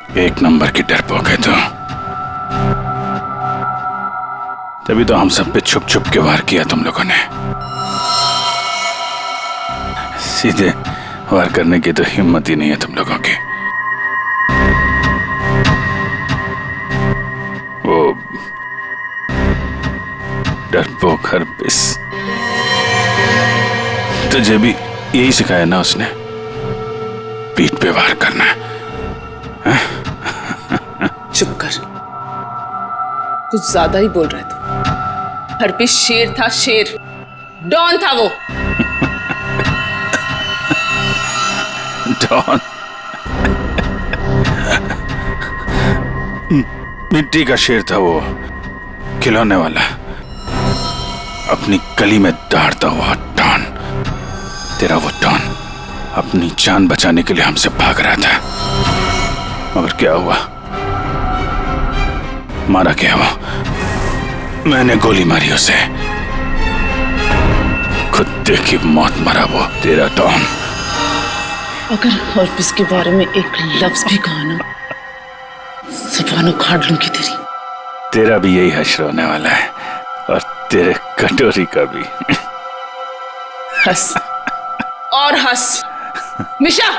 एक नंबर की डरपोक है तो। तभी तो हम सब पे छुप छुप के वार किया तुम लोगों ने। सीधे वार करने की तो हिम्मत ही नहीं है तुम लोगों की। वो डरपोक हरपिस, तुझे भी यही सिखाया ना उसने, पीठ पे वार करना है? चुप कर, कुछ ज्यादा ही बोल रहे थे। हरपिस शेर था, शेर, डॉन था वो। डॉन? मिट्टी का शेर था वो, खिलौने वाला, अपनी गली में दौड़ता हुआ डॉन। तेरा वो डॉन अपनी जान बचाने के लिए हमसे भाग रहा था, मगर क्या हुआ? मारा क्या वो? मैंने गोली मारी उसे, कुत्ते की मौत मरा वो तेरा डॉन। अगर हरपिस के बारे में एक लफ्ज भी कहा ना, ज़ुबान उखाड़ लूंगी तेरी। तेरा भी यही हश्र होने वाला है, और तेरे कटोरी का भी। हंस और हंस मिशा।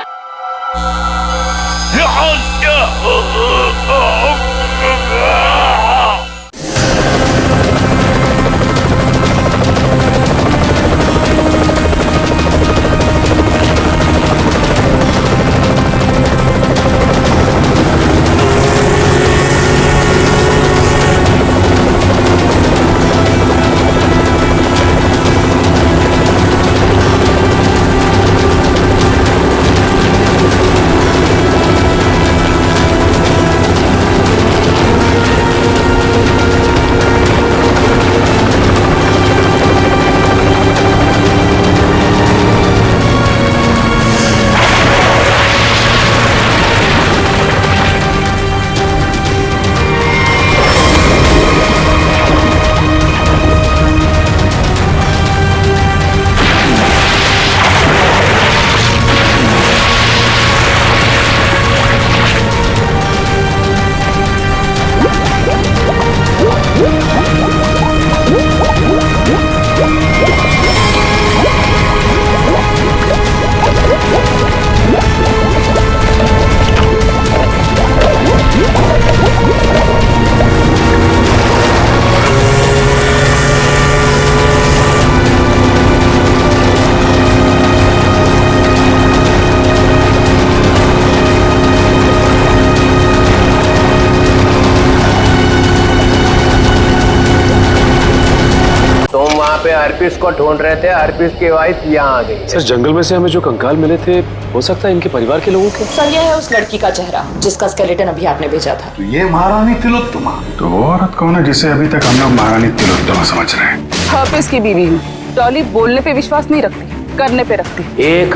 हरपिस को ढूंढ रहे थे, हरपिस की वाइफ यहाँ आ गई। सर जंगल में से हमें जो कंकाल मिले थे, हो सकता है इनके परिवार के लोगों के। सर यह है उस लड़की का चेहरा जिसका स्केलेटन अभी आपने भेजा था। तो ये महारानी तिलोत्तमा। तो वो औरत कौन है जिसे अभी तक हम लोग महारानी तिलोत्तमा समझ रहे हैं? हरपिस की बीवी हूँ। डॉली बोलने पे विश्वास नहीं रखती, करने पे रखती। एक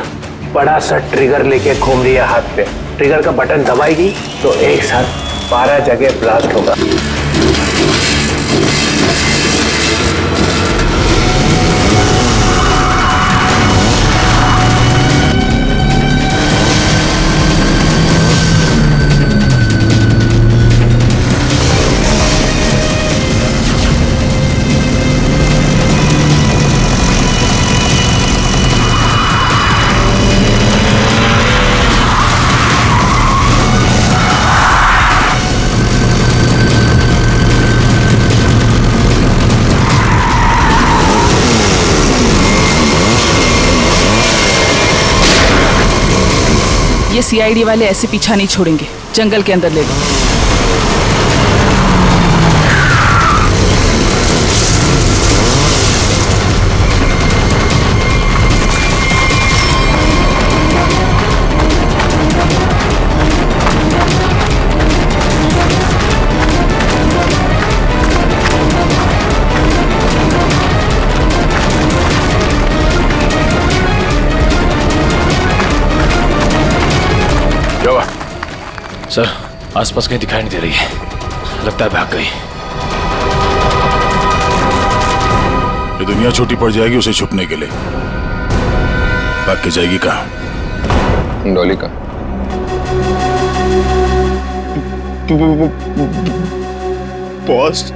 बड़ा सा ट्रिगर लेके घूम रही है हाथ पे। ट्रिगर का बटन दबाएगी तो एक साथ 12 जगह ब्लास्ट होगा। ये सीआईडी वाले ऐसे पीछा नहीं छोड़ेंगे, जंगल के अंदर ले लो। सर आसपास कहीं दिखाई नहीं दे रही है, लगता है भाग गई। ये दुनिया छोटी पड़ जाएगी उसे छुपने के लिए। भाग के जाएगी कहाँ? डॉली का बॉस,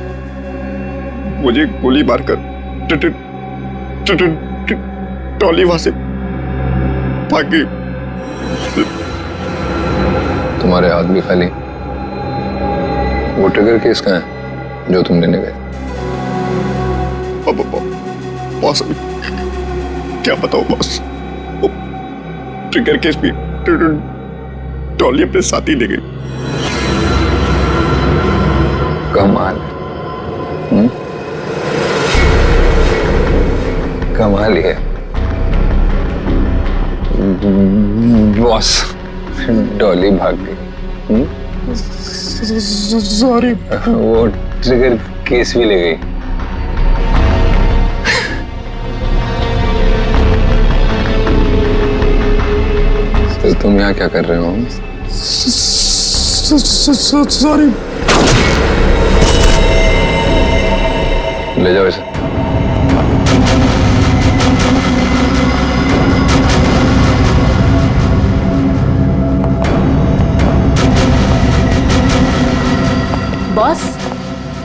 मुझे गोली मारकर टॉली वहां से भाग गई। तुम्हारे हाथ भी खाली। वो ट्रिगर केस कहाँ है जो तुम लेने गए? बॉस क्या बताओ बॉस, वो ट्रिगर केस भी टॉली अपने साथ ही ले गई। कमाल। कमाल ही है बॉस, डॉली भाग गई। सॉरी। वो ट्रिगर केस भी ले गई। तो तुम यहाँ क्या कर रहे हो? सॉरी। ले जाओ इसे। बॉस,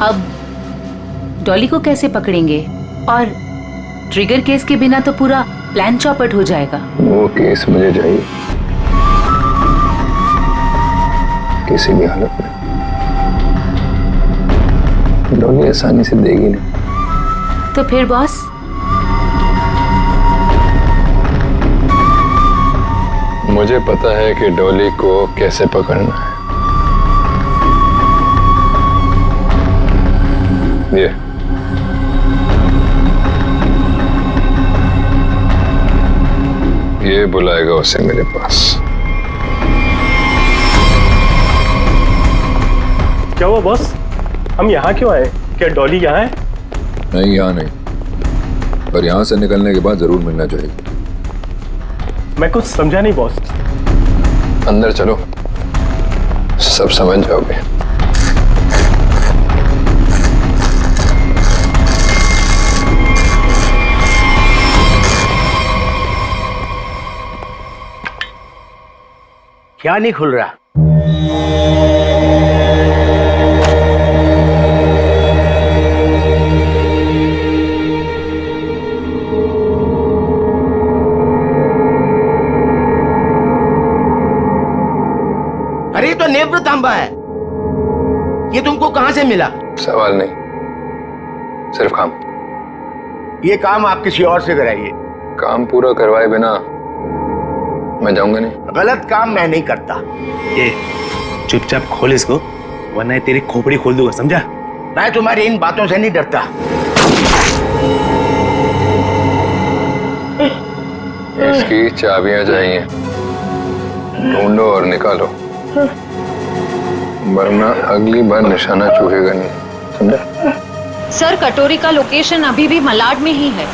अब डॉली को कैसे पकड़ेंगे? और ट्रिगर केस के बिना तो पूरा प्लान चौपट हो जाएगा। वो केस मुझे चाहिए किसी भी हालत में। डॉली आसानी से देगी नहीं। तो फिर बॉस? मुझे पता है कि डॉली को कैसे पकड़ना है। ये बुलाएगा उसे मेरे पास। क्या हुआ बॉस, हम यहाँ क्यों आए? क्या डॉली यहाँ है? नहीं, यहाँ नहीं, पर यहाँ से निकलने के बाद जरूर मिलना चाहिए। मैं कुछ समझा नहीं बॉस। अंदर चलो, सब समझ जाओगे। क्या नहीं खुल रहा? अरे ये तो नेत्र तांबा है। ये तुमको कहां से मिला? सवाल नहीं, सिर्फ काम। ये काम आप किसी और से कराइए। काम पूरा करवाए बिना मैं जाऊंगा नहीं। गलत काम मैं नहीं करता। ये चुपचाप खोल इसको, वरना तेरी खोपड़ी खोल दूंगा, समझा? मैं तुम्हारी इन बातों से नहीं डरता। इसकी चाबियां चाहिए, ढूंढो और निकालो, वरना अगली बार निशाना चूकेगा नहीं, समझा? सर, कटोरी का लोकेशन अभी भी मलाड में ही है।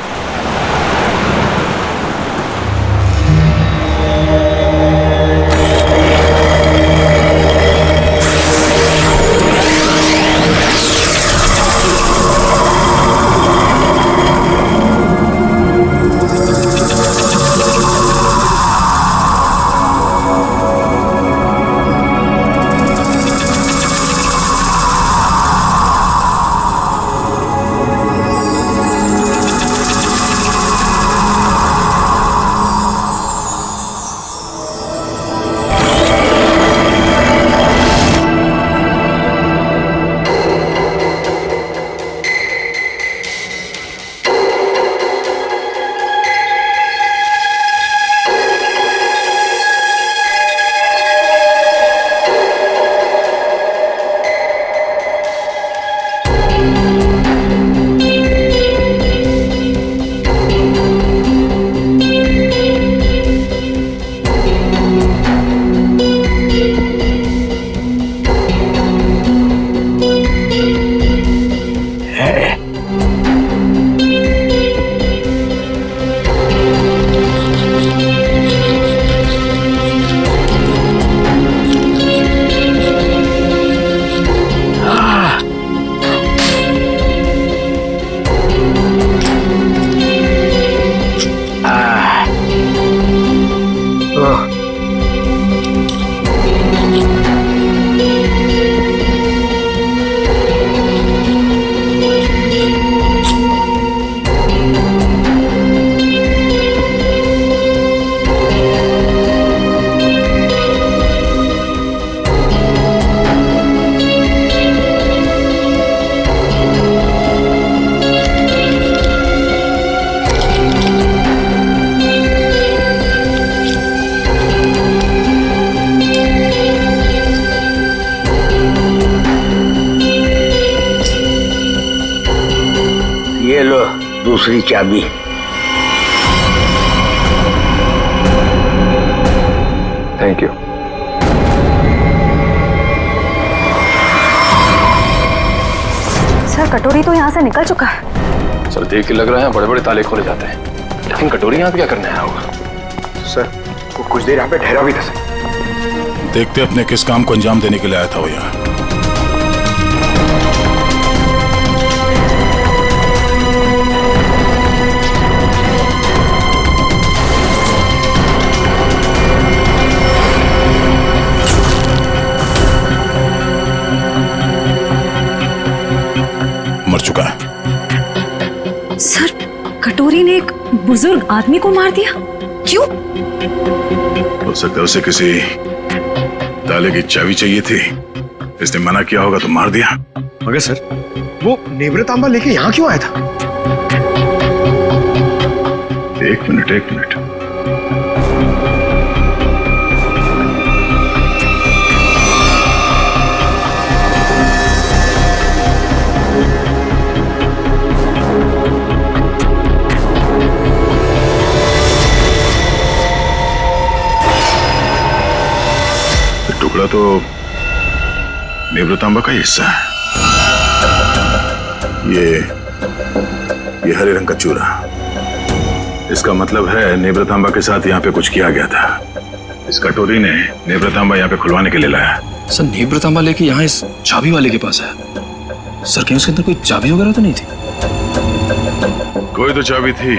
दूसरी चाबी। Thank you. सर कटोरी तो यहाँ से निकल चुका है। सर देख के लग रहा है बड़े बड़े ताले खोले जाते हैं, लेकिन कटोरी यहाँ पे क्या करने आया होगा? सर वो कुछ देर यहाँ पे ठहरा भी था सर। देखते अपने किस काम को अंजाम देने के लिए आया था वो यहाँ। मर चुका है। सर कटोरी ने एक बुजुर्ग आदमी को मार दिया, क्यों? हो सकता है उसे किसी ताले की चाबी चाहिए थी, इसने मना किया होगा तो मार दिया। मगर सर वो नेवरा तांबा लेके यहाँ क्यों आया था? एक मिनट। टुकड़ा तो नेवरतांबा का ही हिस्सा है। ये हरे रंग का चूरा, इसका मतलब है नेवरतांबा के साथ यहाँ पे कुछ किया गया था। इस कटोरी ने नेवरतांबा यहाँ पे खुलवाने के लिए लाया। सर नेवरतांबा लेके यहाँ इस चाबी वाले के पास है। सर कहीं उसके अंदर कोई चाबी वगैरह तो नहीं थी? कोई तो चाबी थी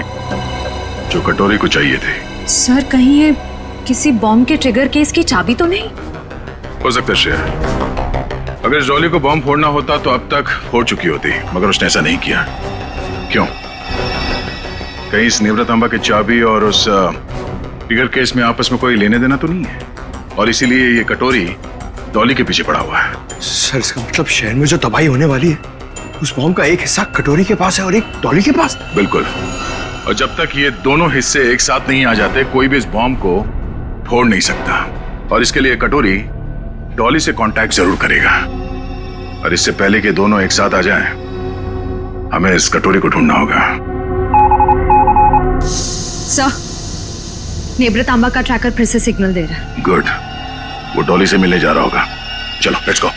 जो कटोरी को चाहिए थी। सर कहीं ये किसी बॉम्ब के ट्रिगर केस की चाबी तो नहीं? हो सकता है श्रेया, अगर इस डॉली को बॉम्ब फोड़ना होता तो अब तक फोड़ चुकी होती, मगर उसने ऐसा नहीं किया। क्यों? कहीं इस नेवरतांबा की चाबी और उस ट्रिगर केस में आपस में कोई लेने देना तो नहीं है, और इसीलिए ये कटोरी डॉली के पीछे पड़ा हुआ है। सर इसका मतलब शहर में जो तबाही होने वाली है उस बॉम्ब का एक हिस्सा कटोरी के पास है और एक डॉली के पास। बिल्कुल, और जब तक ये दोनों हिस्से एक साथ नहीं आ जाते कोई भी इस बॉम्ब को फोड़ नहीं सकता, और इसके लिए कटोरी डॉली से कांटेक्ट जरूर करेगा, और इससे पहले कि दोनों एक साथ आ जाएं, हमें इस कटोरी को ढूंढना होगा। सर नेवरतांबा का ट्रैकर फिर से सिग्नल दे रहा है। गुड, वो डॉली से मिलने जा रहा होगा। चलो लेट्स गो।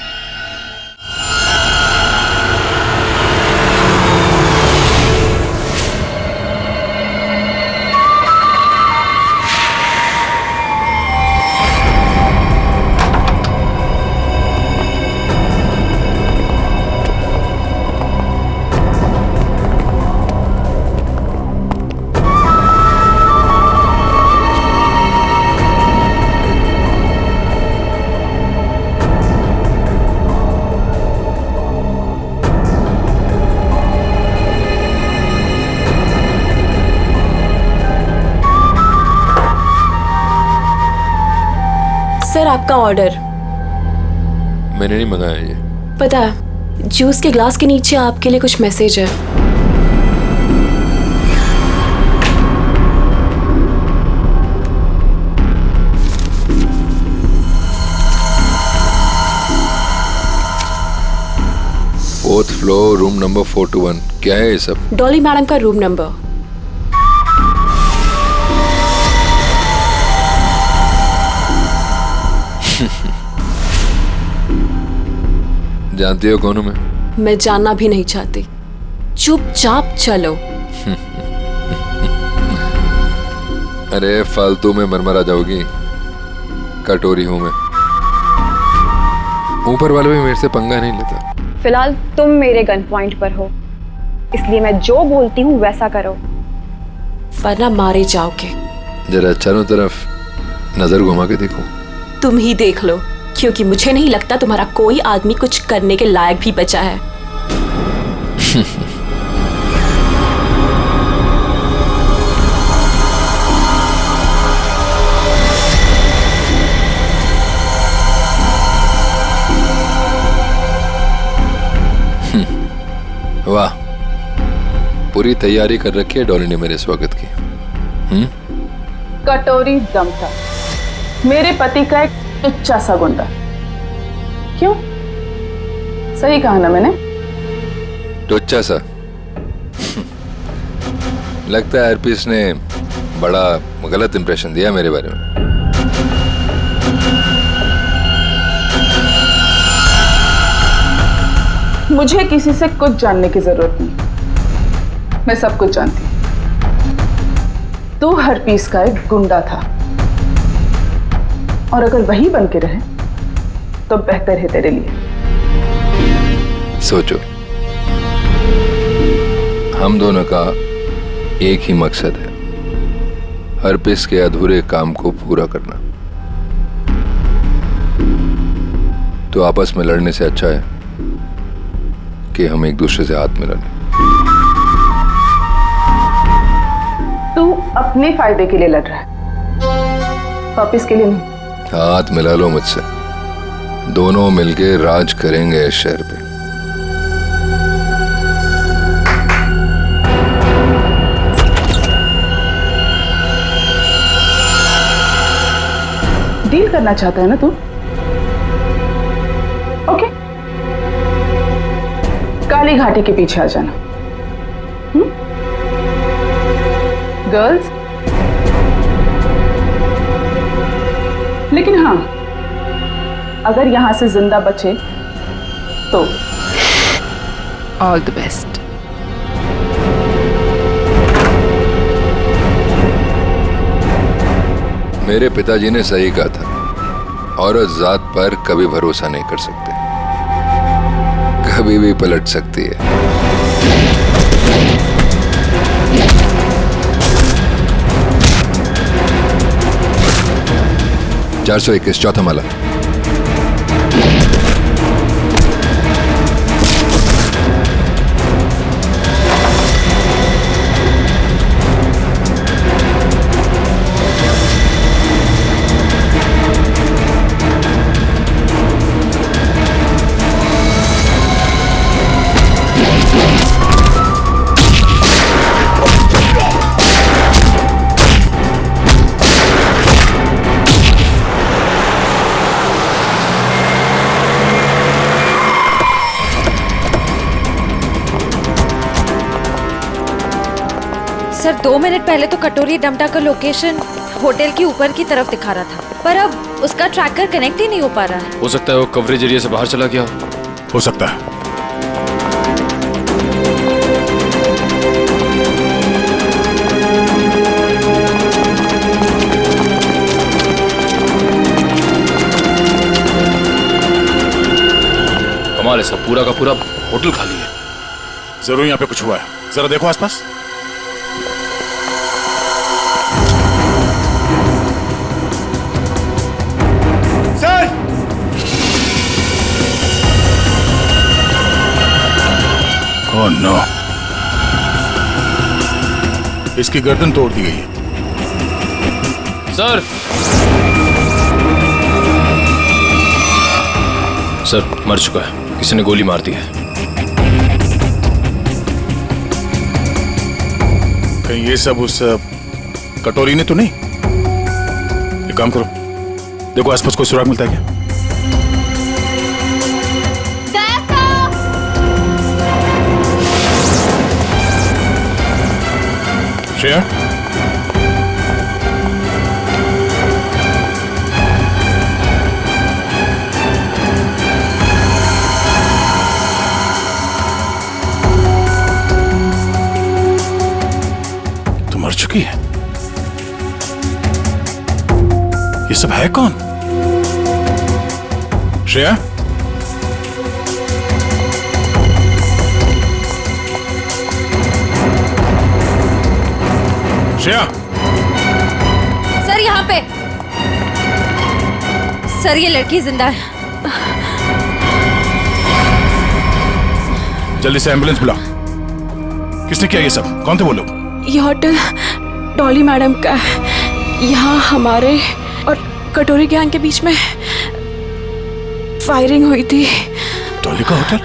सर आपका ऑर्डर। मैंने नहीं मंगाया ये। पता है, जूस के ग्लास के नीचे आपके लिए कुछ मैसेज है। Fourth floor room number 421। क्या है ये सब? डॉली मैडम का रूम नंबर। जानती हो कौन हूं मैं? मैं जानना भी नहीं चाहती, चुपचाप चलो। अरे फालतू में मरमरा जाओगी, कटोरी हूं मैं। ऊपर वाले भी मेरे से पंगा नहीं लेता। फिलहाल तुम मेरे गन पॉइंट पर हो, इसलिए मैं जो बोलती हूँ वैसा करो, वरना मारे जाओगे। जरा चारों तरफ नजर घुमा के देखो। तुम ही देख लो, क्योंकि मुझे नहीं लगता तुम्हारा कोई आदमी कुछ करने के लायक भी बचा है। वाह, पूरी तैयारी कर रखी है डॉली ने मेरे स्वागत की। कटोरी दम था मेरे पति का एक टुच्चा सा गुंडा। क्यों? सही कहा ना मैंने? टुच्चा सा? लगता है हरपीस ने बड़ा गलत इंप्रेशन दिया मेरे बारे में। मुझे किसी से कुछ जानने की जरूरत नहीं, मैं सब कुछ जानती हूं। तू हरपीस का एक गुंडा था, और अगर वही बन के रहे तो बेहतर है तेरे लिए। सोचो, हम दोनों का एक ही मकसद है, हरपीस के अधूरे काम को पूरा करना। तो आपस में लड़ने से अच्छा है कि हम एक दूसरे से हाथ मिला लें। तू अपने फायदे के लिए लड़ रहा है, वापिस के लिए नहीं। हाथ मिला लो मुझसे, दोनों मिलके राज करेंगे इस शहर पे। डील करना चाहता है ना तू? ओके, काली घाटी के पीछे आ जाना। गर्ल्स, लेकिन हाँ, अगर यहां से जिंदा बचे तो ऑल द बेस्ट। मेरे पिताजी ने सही कहा था, औरत जात पर कभी भरोसा नहीं कर सकते, कभी भी पलट सकती है। 421 चौथा माला। सर 2 मिनट पहले तो कटोरी डमटा का लोकेशन होटल के ऊपर की तरफ दिखा रहा था, पर अब उसका ट्रैकर कनेक्ट ही नहीं हो पा रहा है। हो सकता है वो कवरेज एरिया से बाहर चला गया हो सकता है। कमाल है, सब पूरा का पूरा होटल खाली है। जरूर यहाँ पे कुछ हुआ है, जरा देखो आसपास। ओह नो, इसकी गर्दन तोड़ दी गई है। सर मर चुका है, किसी ने गोली मार दी है। कहीं ये सब उस कटोरी ने तो नहीं? एक काम करो, देखो आसपास कोई सुराग मिलता है क्या? श्रेया, तो मर चुकी है। ये सब है कौन? श्रेया, श्रेया। सर यहाँ पे। सर ये लड़की जिंदा है। जल्दी से एम्बुलेंस बुलाओ। किसने किया ये सब? कौन थे वो लोग? ये होटल डॉली मैडम का है। यहाँ हमारे और कटोरी गैंग के बीच में फायरिंग हुई थी। डॉली का होटल?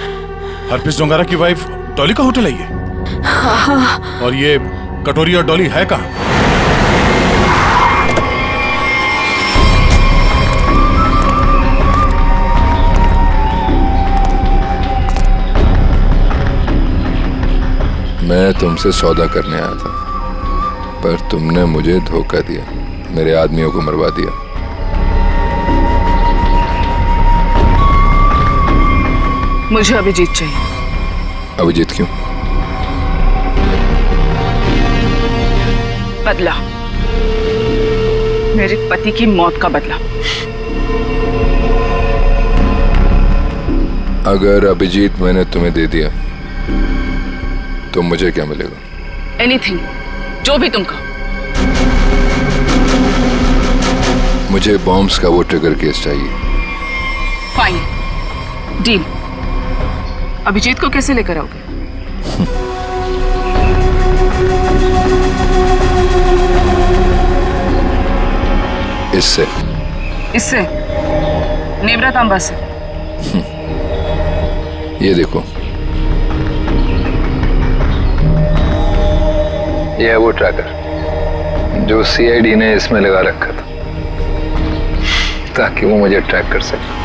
हरपीस डोंगारा की वाइफ डॉली का होटल है ये? हाँ। और ये कटोरी और डॉली है कहाँ? मैं तुमसे सौदा करने आया था। पर तुमने मुझे धोखा दिया, मेरे आदमियों को मरवा दिया। मुझे अभिजीत चाहिए। अभिजीत क्यों? बदला, मेरे पति की मौत का बदला। अगर अभिजीत मैंने तुम्हें दे दिया तो मुझे क्या मिलेगा? एनीथिंग, जो भी तुम कहो। मुझे बॉम्ब्स का वो ट्रिगर केस चाहिए। Fine, deal. अभिजीत को कैसे लेकर आओगे? इससे नेवरा तांबा से। ये देखो, ये है वो ट्रैकर जो सीआईडी ने इसमें लगा रखा था ताकि वो मुझे ट्रैक कर सके।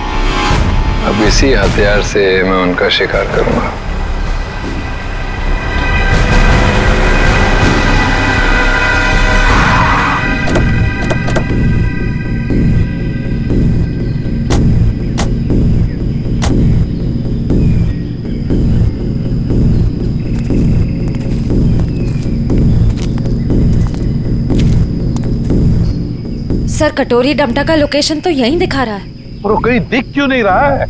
अब इसी हथियार से मैं उनका शिकार करूंगा। सर, कटोरी डमटा का लोकेशन तो यहीं दिखा रहा है। और वो कहीं दिख क्यों नहीं रहा है?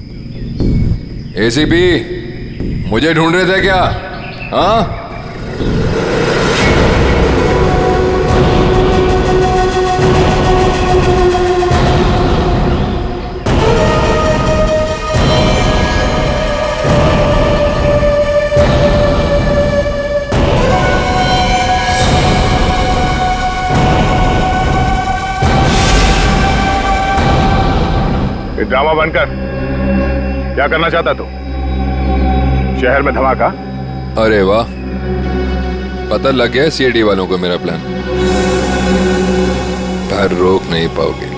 एसीपी, मुझे ढूंढ रहे थे क्या? हाँ? ड्रामा बनकर क्या करना चाहता तू? शहर में धमाका? अरे वाह, पता लग गया सीआईडी वालों को मेरा प्लान। पर रोक नहीं पाओगे।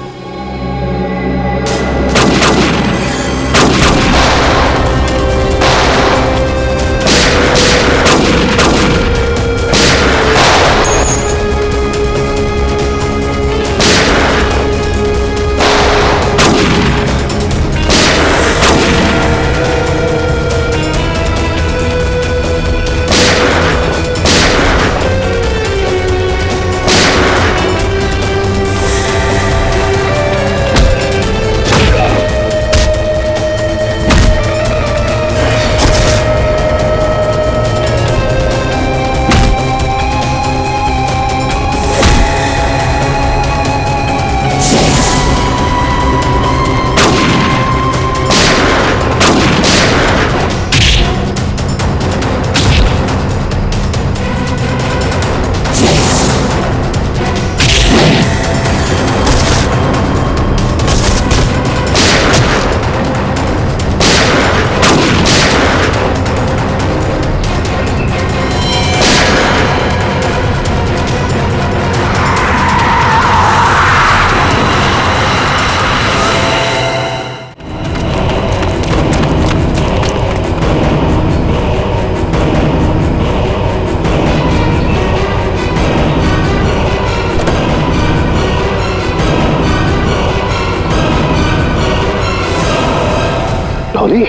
डॉली?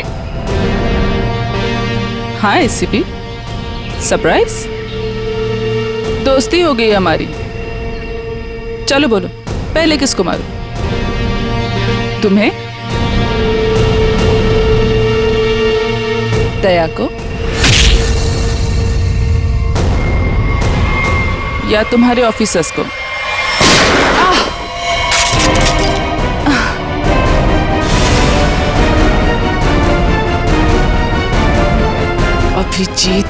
हाँ एसीपी, सरप्राइज। दोस्ती हो गई हमारी। चलो बोलो, पहले किसको मारूं? तुम्हें? दया को? या तुम्हारे ऑफिसर्स को? अभिजीत,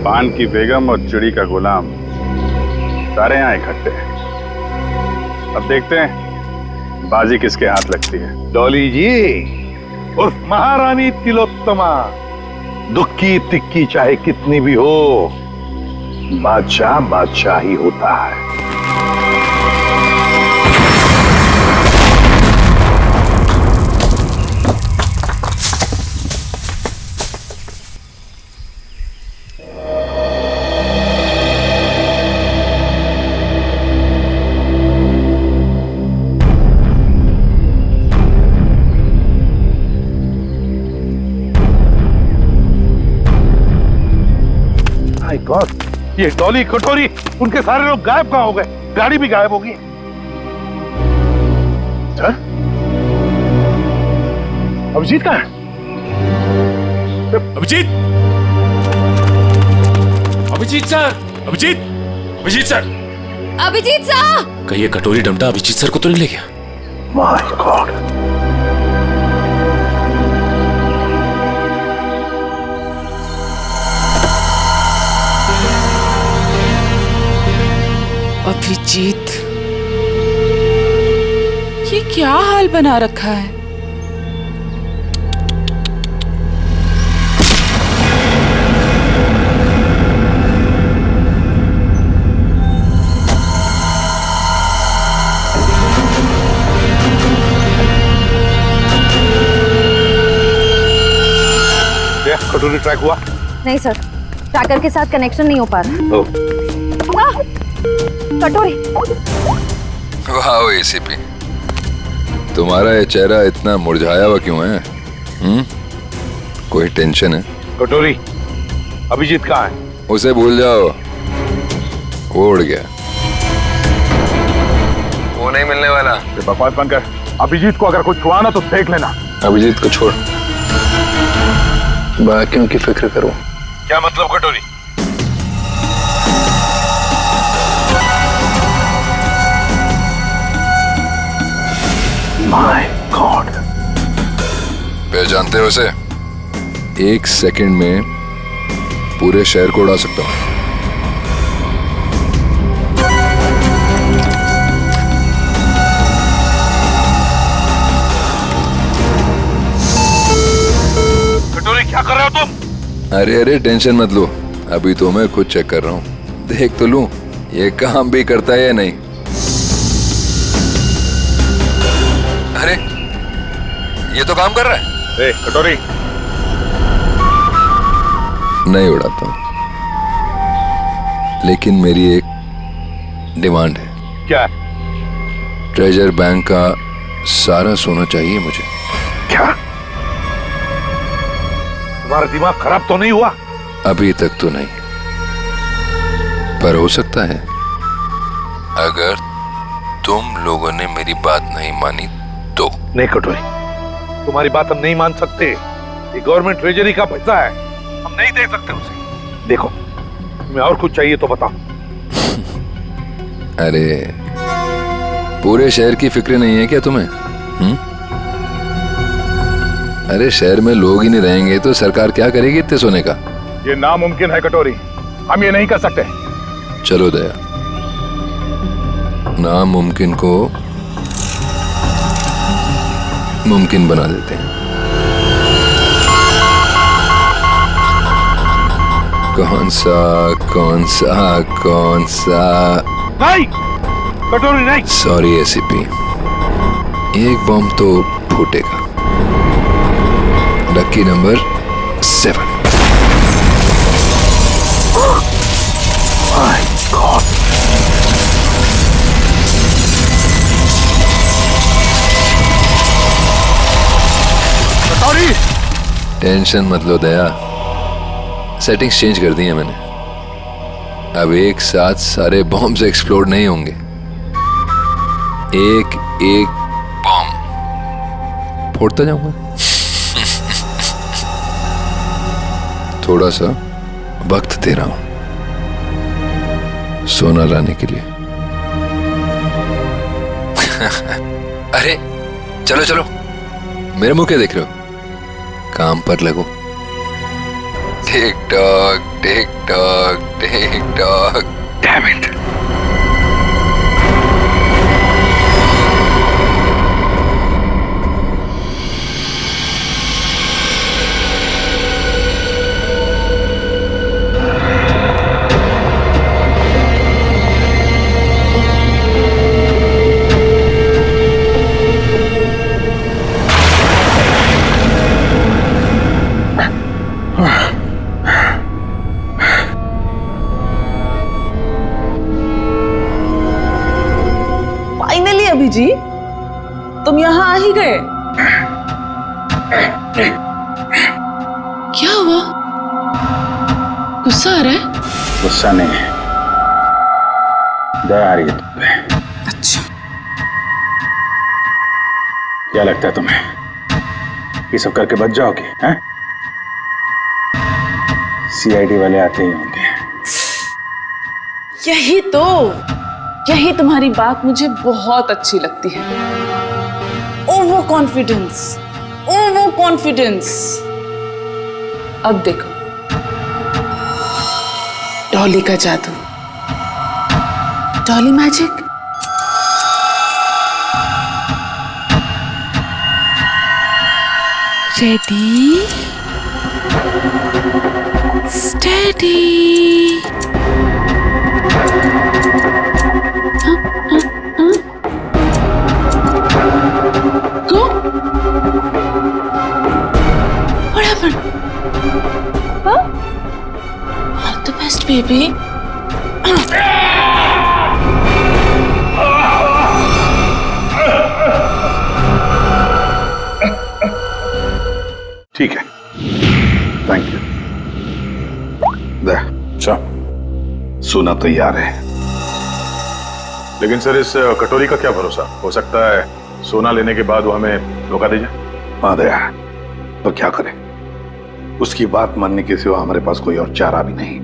पान की बेगम और चिड़ी का गुलाम सारे यहाँ इकट्ठे हैं। अब देखते हैं बाजी किसके हाथ लगती है। डॉली जी उर्फ महारानी तिलोत्तमा, दुख की तिक्की चाहे कितनी भी हो, बादशाह बादशाह ही होता है। माय गॉड, ये डॉली कटोरी उनके सारे लोग गायब कहाँ हो गए? गाड़ी भी गायब होगी। अभिजीत कहाँ है? Abhijit, Abhijit sir, Abhijit, Abhijit sir, Abhijit sir! कहिए कटोरी डमटा अभिजीत सर को तो नहीं ले गया? My God. अभिजीत, ये क्या हाल बना रखा है? कटोरी ट्रैक हुआ? नहीं सर, ट्रैकर के साथ कनेक्शन नहीं हो पा रहा। कटोरी। वाह एसीपी, तुम्हारा ये चेहरा इतना मुरझाया हुआ क्यों है? कोई टेंशन है? कटोरी, अभिजीत कहाँ है? उसे भूल जाओ, वो उड़ गया, वो नहीं मिलने वाला। बकवास बंद कर। अभिजीत को अगर कुछ हुआ ना तो देख लेना। अभिजीत को छोड़, बाकियों की फिक्र करो। क्या मतलब कटोरी? My God. पहचानते हो उसे? 1 सेकंड में पूरे शहर को उड़ा सकता हूं। कटोरी क्या कर रहे हो तुम? अरे अरे टेंशन मत लो, अभी तो मैं खुद चेक कर रहा हूँ, देख तो लूं ये काम भी करता है या नहीं। अरे ये तो काम कर रहा है। कटोरी, नहीं उड़ाता हूँ, लेकिन मेरी एक डिमांड है। क्या? ट्रेजर बैंक का सारा सोना चाहिए मुझे। क्या? तुम्हारा दिमाग खराब तो नहीं हुआ? अभी तक तो नहीं, पर हो सकता है अगर तुम लोगों ने मेरी बात नहीं मानी तो। नहीं कटोरी, तुम्हारी बात हम नहीं मान सकते। ये गवर्नमेंट ट्रेजरी का पैसा है, हम नहीं दे सकते उसे। देखो, तुम्हें और कुछ चाहिए तो बताओ। अरे पूरे शहर की फिक्र नहीं है क्या तुम्हें? अरे शहर में लोग ही नहीं रहेंगे तो सरकार क्या करेगी इतने सोने का? ये नामुमकिन है कटोरी, हम ये नहीं कर सकते। चलो दया, नामुमकिन को मुमकिन बना देते हैं। कौन सा? नहीं कटोरी, नहीं। सॉरी एसीपी, एक बम तो फूटेगा। Lucky number 7। My god. कटोरी, टेंशन मत लो दया, सेटिंग्स चेंज कर दी है मैंने। अब एक साथ सारे बॉम्ब्स एक्सप्लोड नहीं होंगे, एक एक बॉम्ब फोड़ता जाऊंगा। थोड़ा सा वक्त दे रहा हूं सोना लाने के लिए। अरे चलो चलो, मेरे मुंह क्या देख रहे हो? काम पर लगो। Tick tock tick tock tick tock. Damn it. जी, तुम यहाँ आ ही गए। क्या हुआ? गुस्सा आ रहा है? गुस्सा नहीं है, दया आ रही है तुम पे। अच्छा, क्या लगता है तुम्हें ये सब करके बच जाओगे? हैं? सीआईडी वाले आते ही होंगे। यही तुम्हारी बात मुझे बहुत अच्छी लगती है। Over confidence. अब देखो डॉली का जादू, Dolly magic. Ready, steady. What happened? Huh? All the best, baby. ठीक है, थैंक यू। अच्छा, सोना तैयार है, लेकिन सर इस कटोरी का क्या भरोसा? हो सकता है सोना लेने के बाद वो हमें धोखा दे जाए। हाँ दया, तो क्या करें? उसकी बात मानने के सिवा हमारे पास कोई और चारा भी नहीं।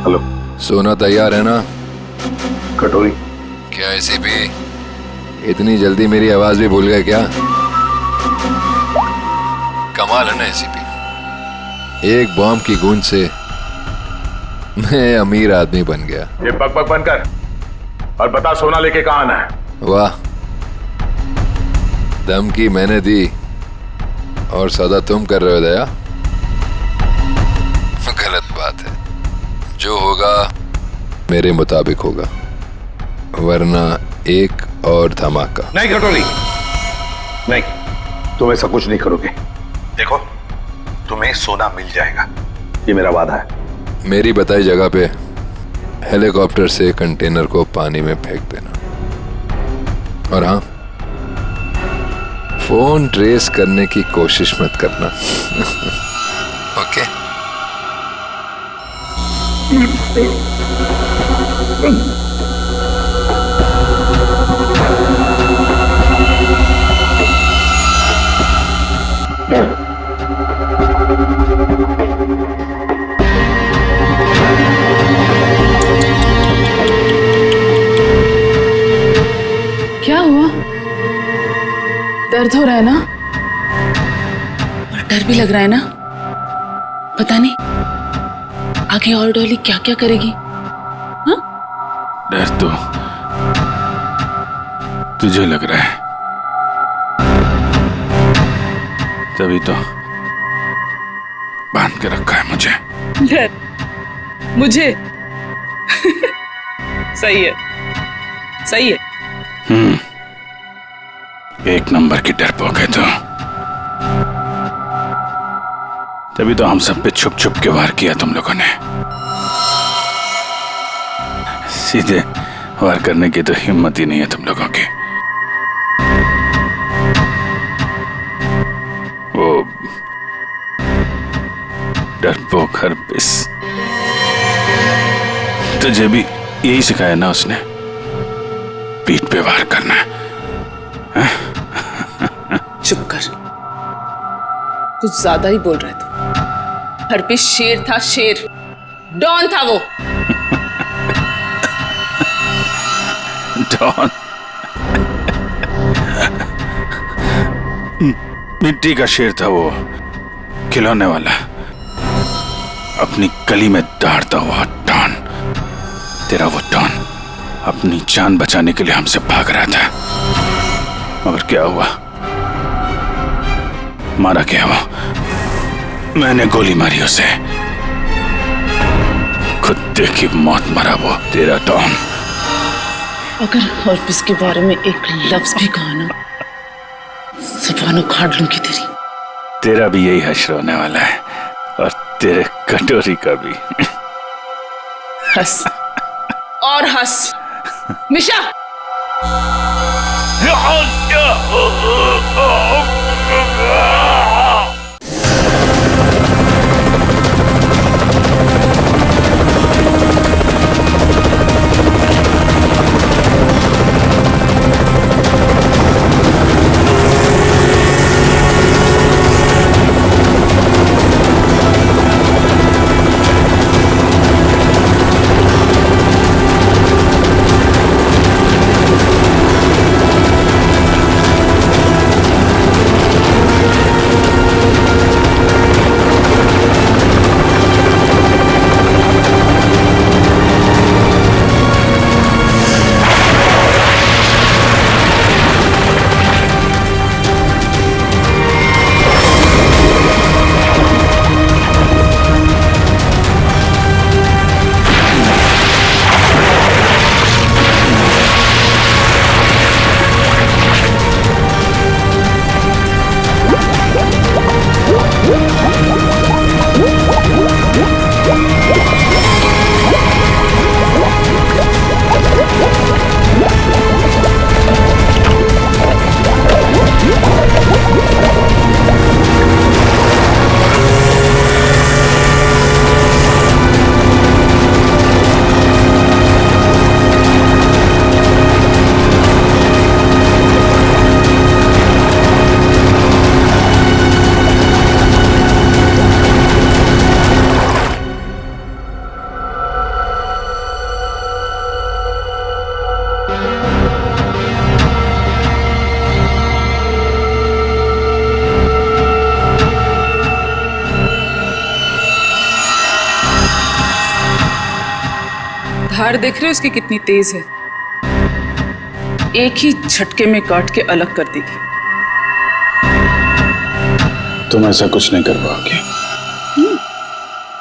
हेलो, सोना तैयार है ना? कटोरी? क्या एसीपी इतनी जल्दी मेरी आवाज भी भूल गए क्या? कमाल है ना एसीपी, एक बॉम्ब की गूंज से मैं अमीर आदमी बन गया। ये पग बनकर और बता सोना लेके कहाँ आना है? वाह, धमकी मैंने दी और सौदा तुम कर रहे हो दया? गलत बात है, जो होगा मेरे मुताबिक होगा, वरना एक और धमाका। नहीं कटोरी, नहीं, तुम ऐसा कुछ नहीं करोगे। देखो, तुम्हें सोना मिल जाएगा, ये मेरा वादा है। मेरी बताई जगह पे हेलीकॉप्टर से कंटेनर को पानी में फेंक देना, और हाँ, फोन ट्रेस करने की कोशिश मत करना। ओके? क्या हुआ? दर्द हो रहा है ना? और डर भी लग रहा है ना? पता नहीं आगे और डॉली क्या क्या करेगी। हाँ? डर तो तुझे लग रहा है, तभी तो बांध के रखा है मुझे। डर मुझे? सही है, सही है। एक नंबर की डरपोक है तो, तभी तो हम सब पे छुप छुप के वार किया तुम लोगों ने। सीधे वार करने की तो हिम्मत ही नहीं है तुम लोगों की। वो डरपोक हरपिस, तुझे भी यही सिखाया ना उसने, पीठ पे वार करना है? चुप कर, कुछ ज्यादा ही बोल रहा है तू। हरपिस शेर था, शेर, डॉन था वो। डॉन? मिट्टी का शेर था वो, खिलौने वाला, अपनी गली में दौड़ता हुआ डॉन। तेरा वो डॉन अपनी जान बचाने के लिए हमसे भाग रहा था, मगर क्या हुआ? मारा क्या वो? मैंने गोली मारी उसे, कुत्ते की मौत मरा वो तेरा डॉन। अगर हरपिस के बारे में एक लफ्ज भी कहा ना, ज़ुबान उखाड़ लूंगी तेरी। तेरा भी यही हश्र होने वाला है, और तेरे कटोरी का भी। हंस और हंस मिशा। धार देख रहे हो इसकी कितनी तेज है। एक ही झटके में काट के अलग कर देगी। तुम ऐसा कुछ नहीं कर पाओगे,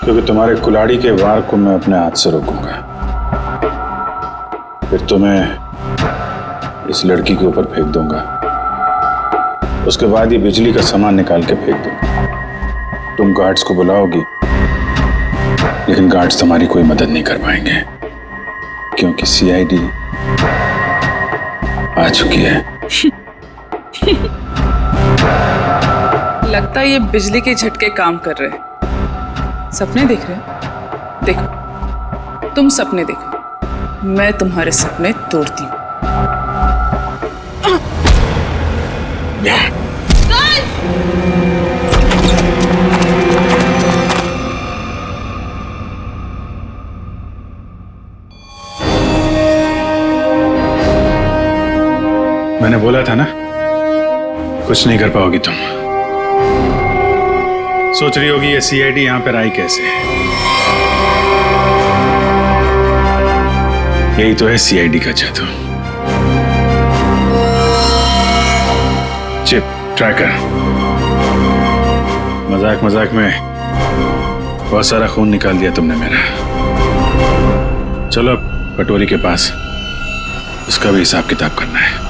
क्योंकि तुम्हारे कुल्हाड़ी के वार को मैं अपने हाथ से रोकूंगा। फिर तुम्हें इस लड़की के ऊपर फेंक दूंगा। उसके बाद ये बिजली का सामान निकाल के फेंक दूंगा। तुम गार्ड्स को बुलाओगी, लेकिन गार्ड्स तुम्हारी कोई मदद नहीं कर पाएंगे, क्योंकि सीआईडी आ चुकी है। लगता है ये बिजली के झटके काम कर रहे हैं। सपने देख रहे हो? देखो, तुम सपने देखो, मैं तुम्हारे सपने तोड़ती हूँ। मैंने बोला था ना, कुछ नहीं कर पाओगी तुम। सोच रही होगी ये सीआईडी यहां पर आई कैसे। यही तो है सीआईडी का जादू। Chip tracker. मजाक मजाक में बहुत सारा खून निकाल दिया तुमने मेरा। चलो अब कटोरी के पास, उसका भी हिसाब किताब करना है।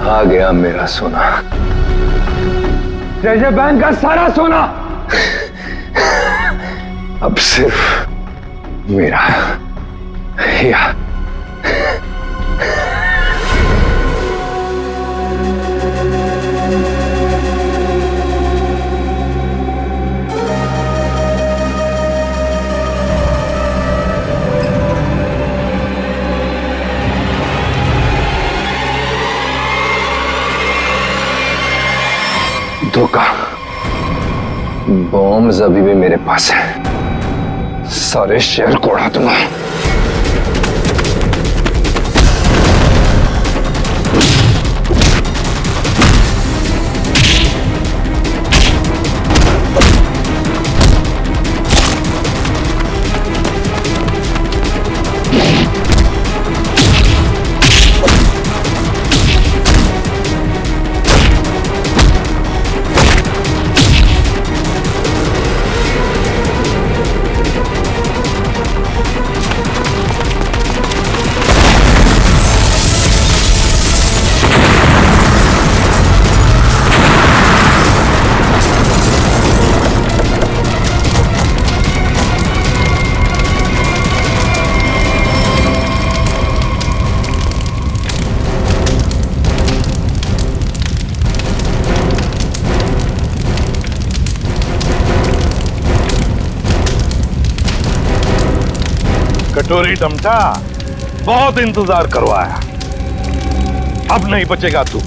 आ गया मेरा सोना, जैसे बैंक का सारा सोना अब सिर्फ मेरा। या धोखा। बॉम्ब अभी भी मेरे पास है, सारे शहर को उड़ा दूंगा। कटोरी डमटा, बहुत इंतजार करवाया, अब नहीं बचेगा तू।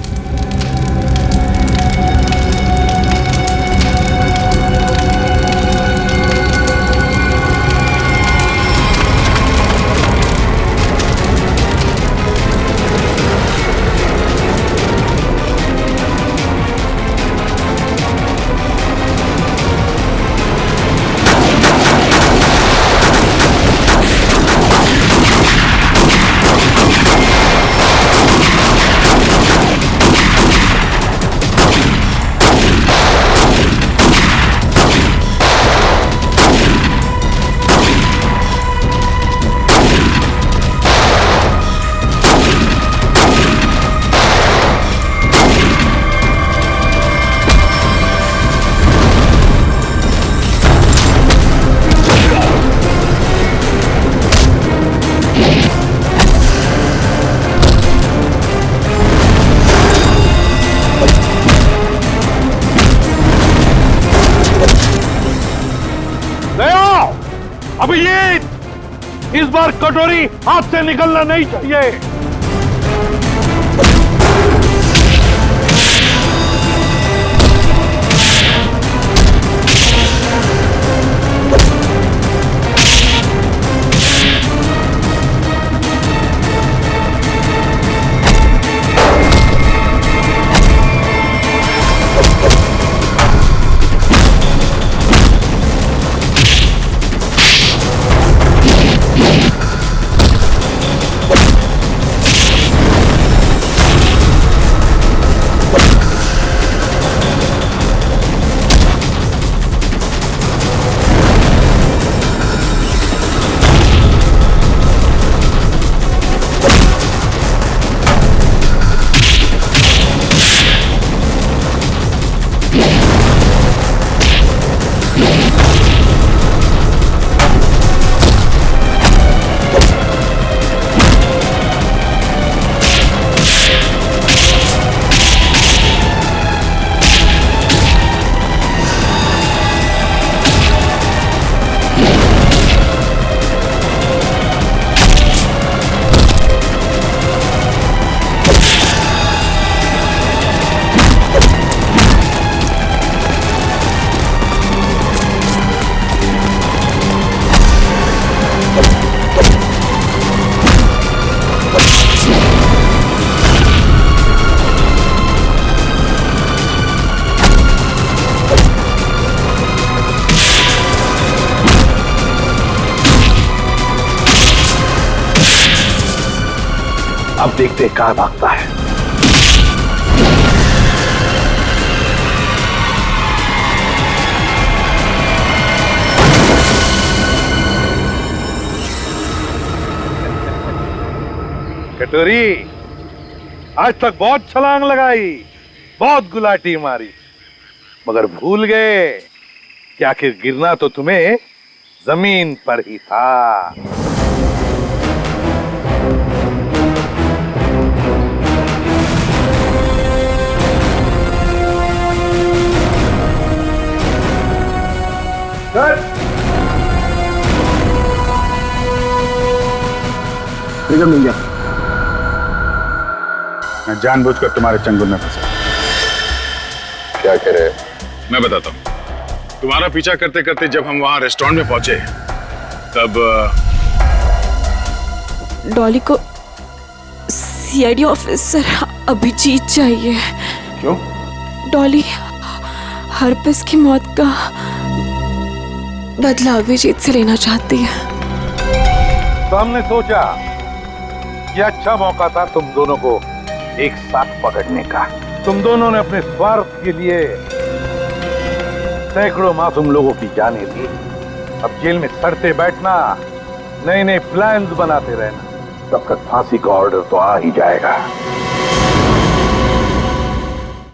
इस बार कटोरी हाथ से निकलना नहीं चाहिए। अब देखते हैं कहां भागता है। कटोरी, आज तक बहुत छलांग लगाई, बहुत गुलाटी मारी, मगर भूल गए कि आखिर गिरना तो तुम्हें जमीन पर ही था। ट्रिगर मिल गया। मैं जानबूझकर तुम्हारे चंगुल में फंसा। क्या कह रहे? मैं बताता हूँ। तुम्हारा पीछा करते करते जब हम वहां रेस्टोरेंट में पहुंचे तब डॉली को सीआईडी ऑफिसर अभिजीत चाहिए। क्यों? डॉली हरपस की मौत का बदला अभिजीत से लेना चाहती है। तो हमने सोचा ये अच्छा मौका था तुम दोनों को एक साथ पकड़ने का। तुम दोनों ने अपने स्वार्थ के लिए सैकड़ों मासूम लोगों की जानें दी। अब जेल में सड़ते बैठना, नए नए प्लान्स बनाते रहना, तब तक फांसी का ऑर्डर तो आ ही जाएगा।